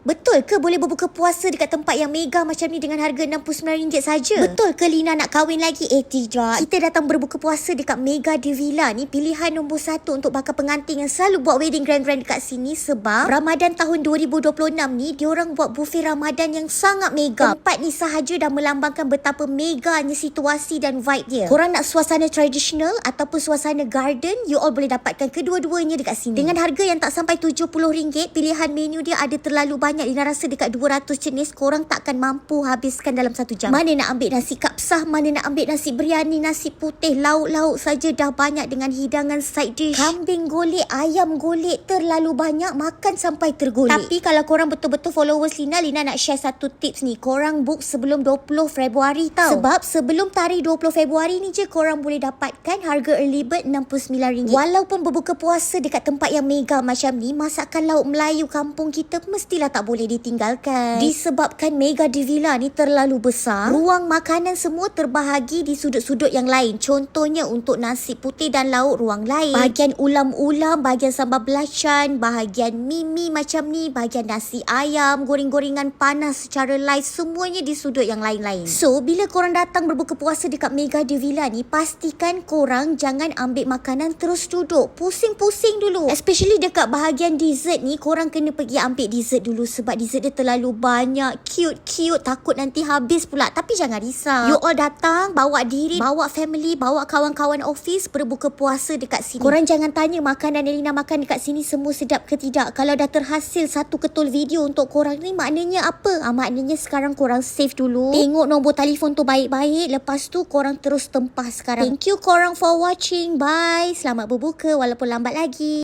Betul ke boleh berbuka puasa dekat tempat yang mega macam ni dengan harga RM69 saja? Betul ke Lina nak kahwin lagi? Tidak. Kita datang berbuka puasa dekat Mega di Villa ni, pilihan nombor 1 untuk bakal pengantin yang selalu buat wedding grand-grand dekat sini, sebab Ramadan tahun 2026 ni diorang buat buffet Ramadan yang sangat mega. Tempat ni sahaja dah melambangkan betapa meganya situasi dan vibe dia. Korang nak suasana tradisional ataupun suasana garden, you all boleh dapatkan kedua-duanya dekat sini. Dengan harga yang tak sampai RM70, pilihan menu dia ada terlalu banyak. Lina rasa dekat 200 jenis korang takkan mampu habiskan dalam 1 jam. Mana nak ambil nasi kapsah, mana nak ambil nasi biryani, nasi putih, lauk-lauk saja dah banyak dengan hidangan side dish. Kambing golek, ayam golek, terlalu banyak, makan sampai tergolek. Tapi kalau korang betul-betul followers Lina nak share satu tips ni. Korang book sebelum 20 Februari tau. Sebab sebelum tarikh 20 Februari ni je korang boleh dapatkan harga early bird RM69. Walaupun berbuka puasa dekat tempat yang mega macam ni, masakan lauk Melayu kampung kita mestilah tak boleh ditinggalkan. Disebabkan Mega di Villa ni terlalu besar, ruang makanan semua terbahagi di sudut-sudut yang lain. Contohnya untuk nasi putih dan lauk ruang lain, bahagian ulam-ulam, bahagian sambal belacan, bahagian mie macam ni, bahagian nasi ayam, goreng-gorengan panas secara live, semuanya di sudut yang lain-lain. So bila korang datang berbuka puasa dekat Mega di Villa ni, pastikan korang jangan ambil makanan terus duduk, pusing-pusing dulu. Especially dekat bahagian dessert ni, korang kena pergi ambil dessert dulu sebab dessert dia terlalu banyak, cute, takut nanti habis pula. Tapi jangan risau, you all datang, bawa diri, bawa family, bawa kawan-kawan office, berbuka puasa dekat sini. Korang jangan tanya makanan yang Lina makan dekat sini semua sedap ke tidak. Kalau dah terhasil satu ketul video untuk korang ni, maknanya apa? Maknanya sekarang korang save dulu, tengok nombor telefon tu baik-baik, lepas tu korang terus tempah sekarang. Thank you korang for watching, bye. Selamat berbuka walaupun lambat lagi.